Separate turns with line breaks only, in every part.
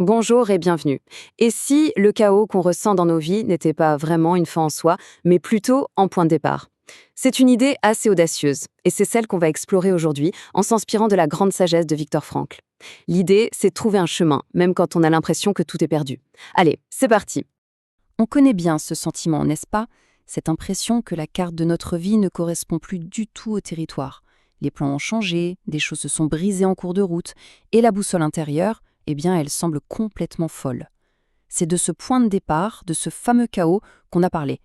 Bonjour et bienvenue. Et si le chaos qu'on ressent dans nos vies n'était pas vraiment une fin en soi, mais plutôt en point de départ? C'est une idée assez audacieuse, et c'est celle qu'on va explorer aujourd'hui en s'inspirant de la grande sagesse de Viktor Frankl. L'idée, c'est de trouver un chemin, même quand on a l'impression que tout est perdu. Allez, c'est parti.
On connaît bien ce sentiment, n'est-ce pas? Cette impression que la carte de notre vie ne correspond plus du tout au territoire. Les plans ont changé, des choses se sont brisées en cours de route, et la boussole intérieure, eh bien, elle semble complètement folle. C'est de ce point de départ, de ce fameux chaos, qu'on a parlé.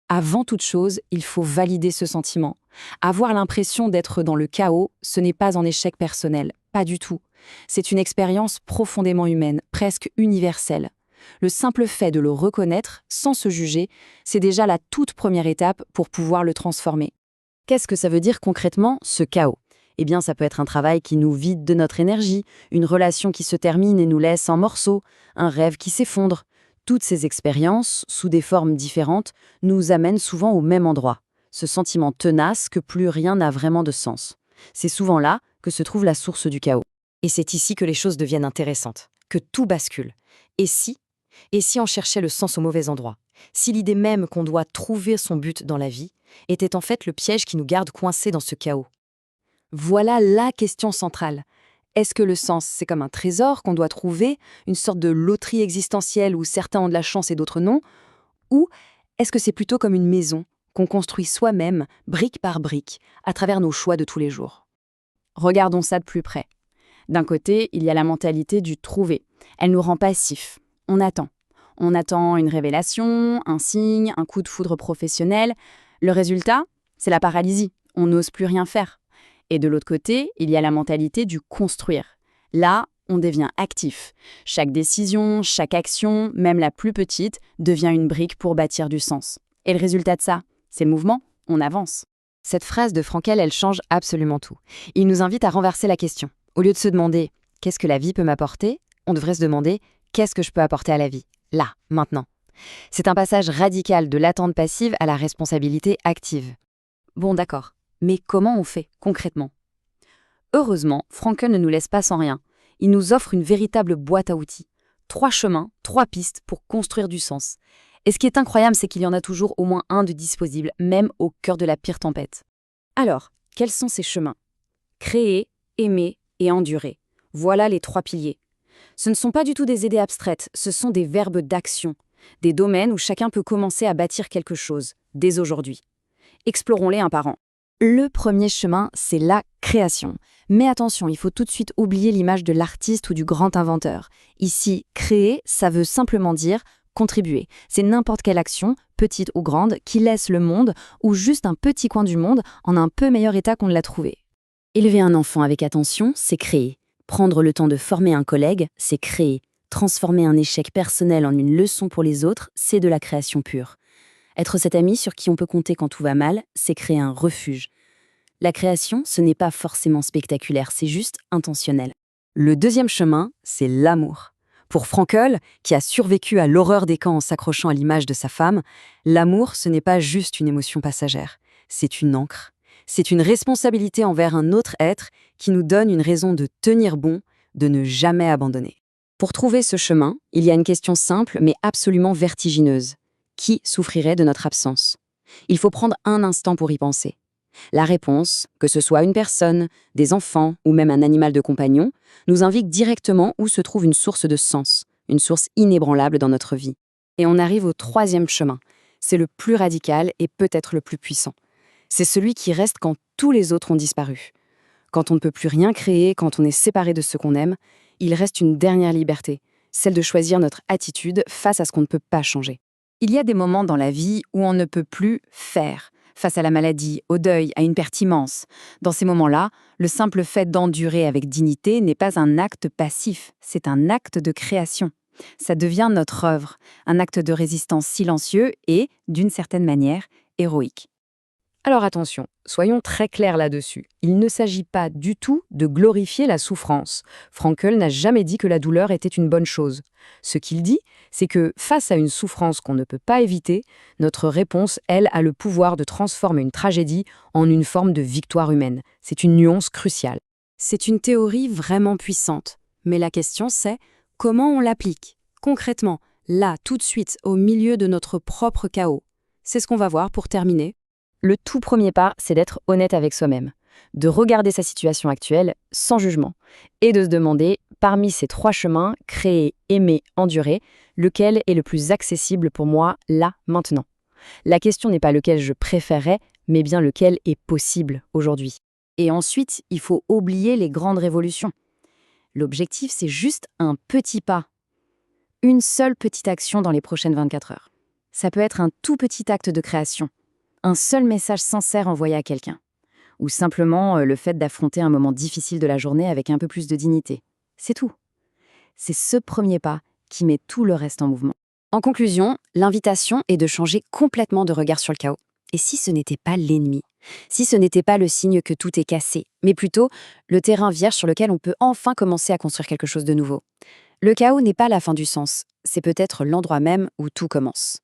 Avant toute chose, il faut valider ce sentiment. Avoir l'impression d'être dans le chaos, ce n'est pas un échec personnel, pas du tout. C'est une expérience profondément humaine, presque universelle. Le simple fait de le reconnaître, sans se juger, c'est déjà la toute première étape pour pouvoir le transformer. Qu'est-ce que ça veut dire concrètement, ce chaos? Eh bien, ça peut être un travail qui nous vide de notre énergie, une relation qui se termine et nous laisse en morceaux, un rêve qui s'effondre. Toutes ces expériences, sous des formes différentes, nous amènent souvent au même endroit, ce sentiment tenace que plus rien n'a vraiment de sens. C'est souvent là que se trouve la source du chaos. Et c'est ici que les choses deviennent intéressantes, que tout bascule. Et si Et si on cherchait le sens au mauvais endroit? Si l'idée même qu'on doit trouver son but dans la vie était en fait le piège qui nous garde coincés dans ce chaos? Voilà la question centrale. Est-ce que le sens, c'est comme un trésor qu'on doit trouver, une sorte de loterie existentielle où certains ont de la chance et d'autres non? Ou est-ce que c'est plutôt comme une maison qu'on construit soi-même, brique par brique, à travers nos choix de tous les jours?
Regardons ça de plus près. D'un côté, il y a la mentalité du trouver. Elle nous rend passifs. On attend. On attend une révélation, un signe, un coup de foudre professionnel. Le résultat, c'est la paralysie. On n'ose plus rien faire. Et de l'autre côté, il y a la mentalité du construire. Là, on devient actif. Chaque décision, chaque action, même la plus petite, devient une brique pour bâtir du sens. Et le résultat de ça, c'est le mouvement, on avance.
Cette phrase de Frankel, elle change absolument tout. Il nous invite à renverser la question. Au lieu de se demander « qu'est-ce que la vie peut m'apporter ?», on devrait se demander « qu'est-ce que je peux apporter à la vie ?» Là, maintenant. C'est un passage radical de l'attente passive à la responsabilité active. Bon, d'accord. Mais comment on fait, concrètement? Heureusement, Frankel ne nous laisse pas sans rien. Il nous offre une véritable boîte à outils. 3 chemins, 3 pistes pour construire du sens. Et ce qui est incroyable, c'est qu'il y en a toujours au moins un de disponible, même au cœur de la pire tempête. Alors, quels sont ces chemins? Créer, aimer et endurer. Voilà les 3 piliers. Ce ne sont pas du tout des idées abstraites, ce sont des verbes d'action, des domaines où chacun peut commencer à bâtir quelque chose, dès aujourd'hui. Explorons-les un par un. Le premier chemin, c'est la création. Mais attention, il faut tout de suite oublier l'image de l'artiste ou du grand inventeur. Ici, créer, ça veut simplement dire contribuer. C'est n'importe quelle action, petite ou grande, qui laisse le monde, ou juste un petit coin du monde, en un peu meilleur état qu'on ne l'a trouvé. Élever un enfant avec attention, c'est créer. Prendre le temps de former un collègue, c'est créer. Transformer un échec personnel en une leçon pour les autres, c'est de la création pure. Être cet ami sur qui on peut compter quand tout va mal, c'est créer un refuge. La création, ce n'est pas forcément spectaculaire, c'est juste intentionnel. Le deuxième chemin, c'est l'amour. Pour Frankl, qui a survécu à l'horreur des camps en s'accrochant à l'image de sa femme, l'amour, ce n'est pas juste une émotion passagère. C'est une ancre. C'est une responsabilité envers un autre être qui nous donne une raison de tenir bon, de ne jamais abandonner. Pour trouver ce chemin, il y a une question simple mais absolument vertigineuse. Qui souffrirait de notre absence? Il faut prendre un instant pour y penser. La réponse, que ce soit une personne, des enfants ou même un animal de compagnon, nous indique directement où se trouve une source de sens, une source inébranlable dans notre vie. Et on arrive au troisième chemin. C'est le plus radical et peut-être le plus puissant. C'est celui qui reste quand tous les autres ont disparu. Quand on ne peut plus rien créer, quand on est séparé de ce qu'on aime, il reste une dernière liberté, celle de choisir notre attitude face à ce qu'on ne peut pas changer. Il y a des moments dans la vie où on ne peut plus faire, face à la maladie, au deuil, à une perte immense. Dans ces moments-là, le simple fait d'endurer avec dignité n'est pas un acte passif, c'est un acte de création. Ça devient notre œuvre, un acte de résistance silencieux et, d'une certaine manière, héroïque. Alors attention, soyons très clairs là-dessus. Il ne s'agit pas du tout de glorifier la souffrance. Frankl n'a jamais dit que la douleur était une bonne chose. Ce qu'il dit, c'est que face à une souffrance qu'on ne peut pas éviter, notre réponse, elle, a le pouvoir de transformer une tragédie en une forme de victoire humaine. C'est une nuance cruciale. C'est une théorie vraiment puissante. Mais la question c'est,
comment on l'applique, concrètement, là, tout de suite, au milieu de notre propre chaos? C'est ce qu'on va voir pour terminer.
Le tout premier pas, c'est d'être honnête avec soi-même, de regarder sa situation actuelle sans jugement et de se demander, parmi ces 3 chemins, créer, aimer, endurer, lequel est le plus accessible pour moi, là, maintenant. La question n'est pas lequel je préférerais, mais bien lequel est possible aujourd'hui.
Et ensuite, il faut oublier les grandes révolutions. L'objectif, c'est juste un petit pas. Une seule petite action dans les prochaines 24 heures. Ça peut être un tout petit acte de création, un seul message sincère envoyé à quelqu'un, ou simplement le fait d'affronter un moment difficile de la journée avec un peu plus de dignité. C'est tout. C'est ce premier pas qui met tout le reste en mouvement.
En conclusion, l'invitation est de changer complètement de regard sur le chaos. Et si ce n'était pas l'ennemi? Si ce n'était pas le signe que tout est cassé, mais plutôt le terrain vierge sur lequel on peut enfin commencer à construire quelque chose de nouveau? Le chaos n'est pas la fin du sens, c'est peut-être l'endroit même où tout commence.